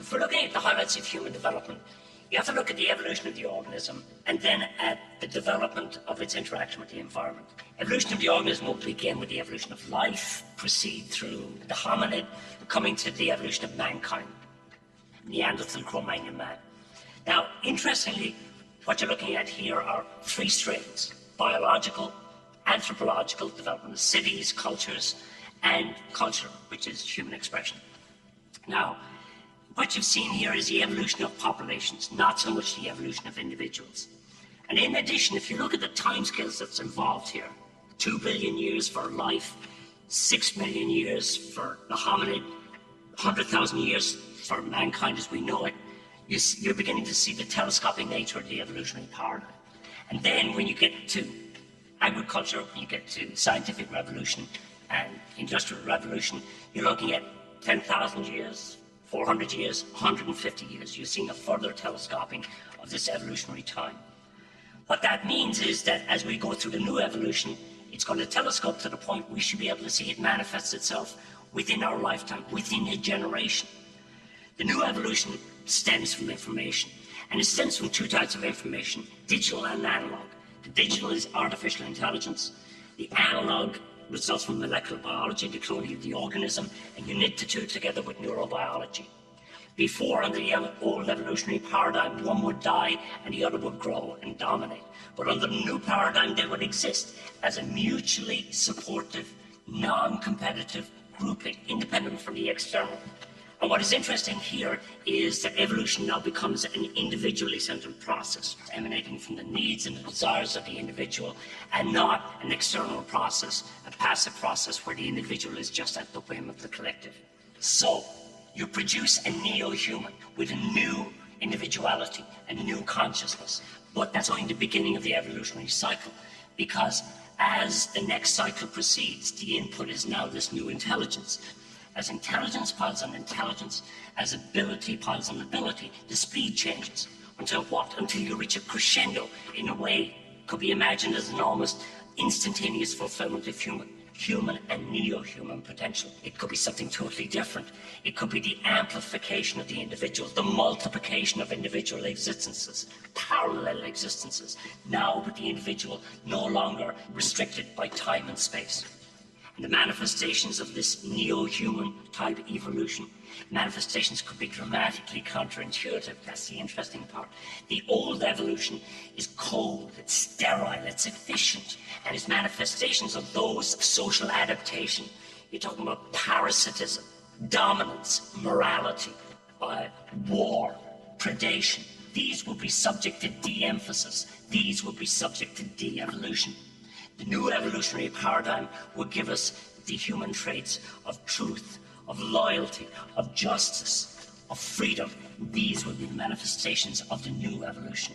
for looking at the highlights of human development, you have to look at the evolution of the organism and then at the development of its interaction with the environment. Evolution of the organism will begin with the evolution of life, proceed through the hominid, coming to the evolution of mankind, Neanderthal, Cro-Magnon man. Now, interestingly, what you're looking at here are three strains: biological, anthropological development of cities, cultures, and culture, which is human expression. Now, what you've seen here is the evolution of populations, not so much the evolution of individuals. And in addition, if you look at the timescales that's involved here, 2 billion years for life, 6 million years for the hominid, 100,000 years for mankind as we know it, you're beginning to see the telescopic nature of the evolutionary paradigm. And then when you get to agriculture, when you get to scientific revolution and industrial revolution, you're looking at 10,000 years, 400 years, 150 years. You're seeing a further telescoping of this evolutionary time. What that means is that as we go through the new evolution, it's going to telescope to the point we should be able to see it manifest itself within our lifetime, within a generation. The new evolution stems from information, and it stems from two types of information, digital and analog. The digital is artificial intelligence. The analog results from molecular biology, the cloning of the organism, and you knit the two together with neurobiology. Before, under the old evolutionary paradigm, one would die and the other would grow and dominate. But under the new paradigm, they would exist as a mutually supportive, non-competitive grouping, independent from the external. And what is interesting here is that evolution now becomes an individually centered process, emanating from the needs and the desires of the individual, and not an external process, a passive process where the individual is just at the whim of the collective. So, you produce a neo-human with a new individuality, a new consciousness. But that's only the beginning of the evolutionary cycle, because as the next cycle proceeds, the input is now this new intelligence. As intelligence piles on intelligence, as ability piles on ability, the speed changes. Until what? Until you reach a crescendo in a way could be imagined as an almost instantaneous fulfillment of human and neo-human potential. It could be something totally different. It could be the amplification of the individual, the multiplication of individual existences, parallel existences, now with the individual no longer restricted by time and space. And the manifestations of this neo-human type evolution, manifestations could be dramatically counterintuitive. That's the interesting part. The old evolution is cold, it's sterile, it's efficient, and its manifestations of those social adaptation. You're talking about parasitism, dominance, morality, war, predation. These will be subject to de-emphasis. These will be subject to de-evolution. The new evolutionary paradigm will give us the human traits of truth, of loyalty, of justice, of freedom. These will be the manifestations of the new evolution.